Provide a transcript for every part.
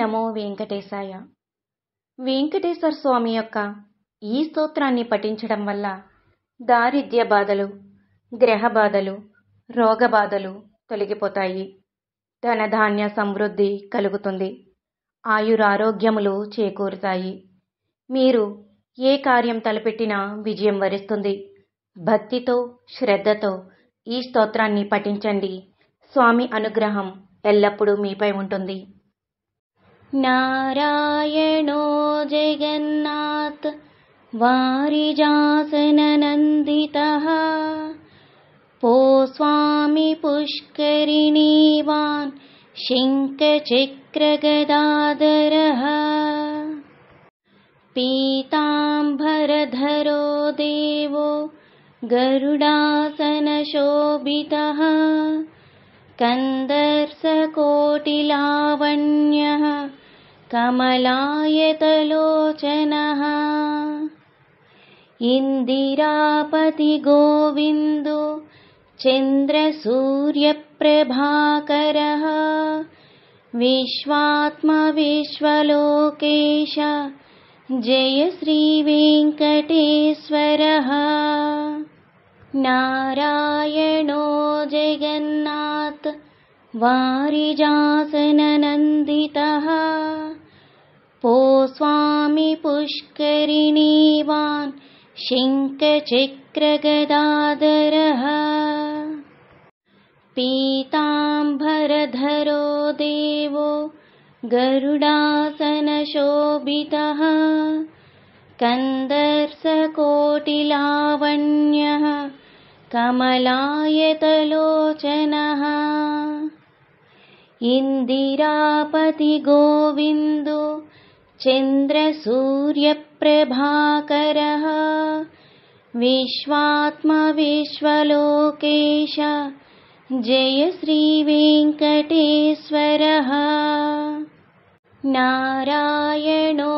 నమో వెంకటేశాయ. వెంకటేశ్వర స్వామి యొక్క ఈ స్తోత్రాన్ని పఠించడం వల్ల దారిద్ర్య బాధలు, గ్రహ బాధలు, రోగ బాధలు తొలగిపోతాయి. ధనధాన్య సమృద్ధి కలుగుతుంది. ఆయురారోగ్యములు చేకూరుతాయి. మీరు ఏ కార్యం తలపెట్టినా విజయం వరిస్తుంది. భక్తితో, శ్రద్ధతో ఈ స్తోత్రాన్ని పఠించండి. స్వామి అనుగ్రహం ఎల్లప్పుడూ మీపై ఉంటుంది. నారాయణో జగన్నాథ్ వారిజాసననందితః పో స్వామి పుష్కరిణీవాన్ శంఖచక్రగదాధరః పీతాంబరధరో దేవో గరుడాసనశోభితః కందర్శకోటిలావణ్యః కమలాయతలోచనః ఇందిరాపతి గోవిందో చంద్రసూర్యప్రభాకరః విశ్వాత్మ విశ్వలోకేశ జయ శ్రీ వెంకటేశ్వరః. నారాయణో జగన్నాథ్ వారిజాసననందితః పో స్వామి పుష్కరిణీవాన్ శంఖచక్రగదాధరః పీతాంబరధరో దేవో గరుడాసనశోభితః కందర్శకోటిలావణ్యః కమలాయతలోచనః ఇందిరాపతి గోవిందో చంద్రసూర్యప్రభాకరః విశ్వాత్మ విశ్వలోకేశ జయ శ్రీ వెంకటేశ్వరః. నారాయణో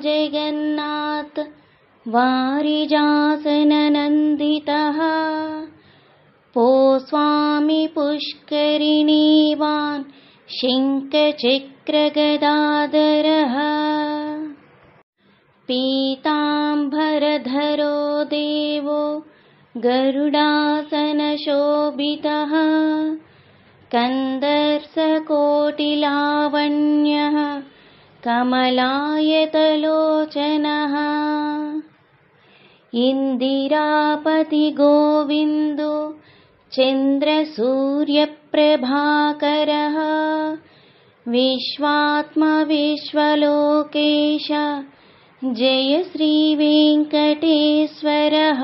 జగన్నాథ్ వారిజాసననందితః పో స్వామి పుష్కరిణీవాన్ శంఖచక్రగదాధరః పీతాంబరధరో దేవో గరుడాసనశోభితః కందర్శకోటిలావణ్యః కమలాయతలోచనః ఇందిరాపతి గోవిందో చంద్రసూర్యప్రభాకరః విశ్వాత్మ విశ్వలోకేశ జయ శ్రీ వెంకటేశ్వరః. నారాయణో జగన్నాథ్ వారిజాసననందితః పో స్వామి పుష్కరిణీవాన్ శంఖచక్రగదాధరః పీతాంబరధరో దేవో గరుడాసనశోభితః కందర్శకోటిలావణ్యః కమలాయతలోచనః ఇందిరాపతి గోవిందో చంద్రసూర్యప్రభాకరః విశ్వాత్మ విశ్వలోకేశ జయ శ్రీ వెంకటేశ్వరః.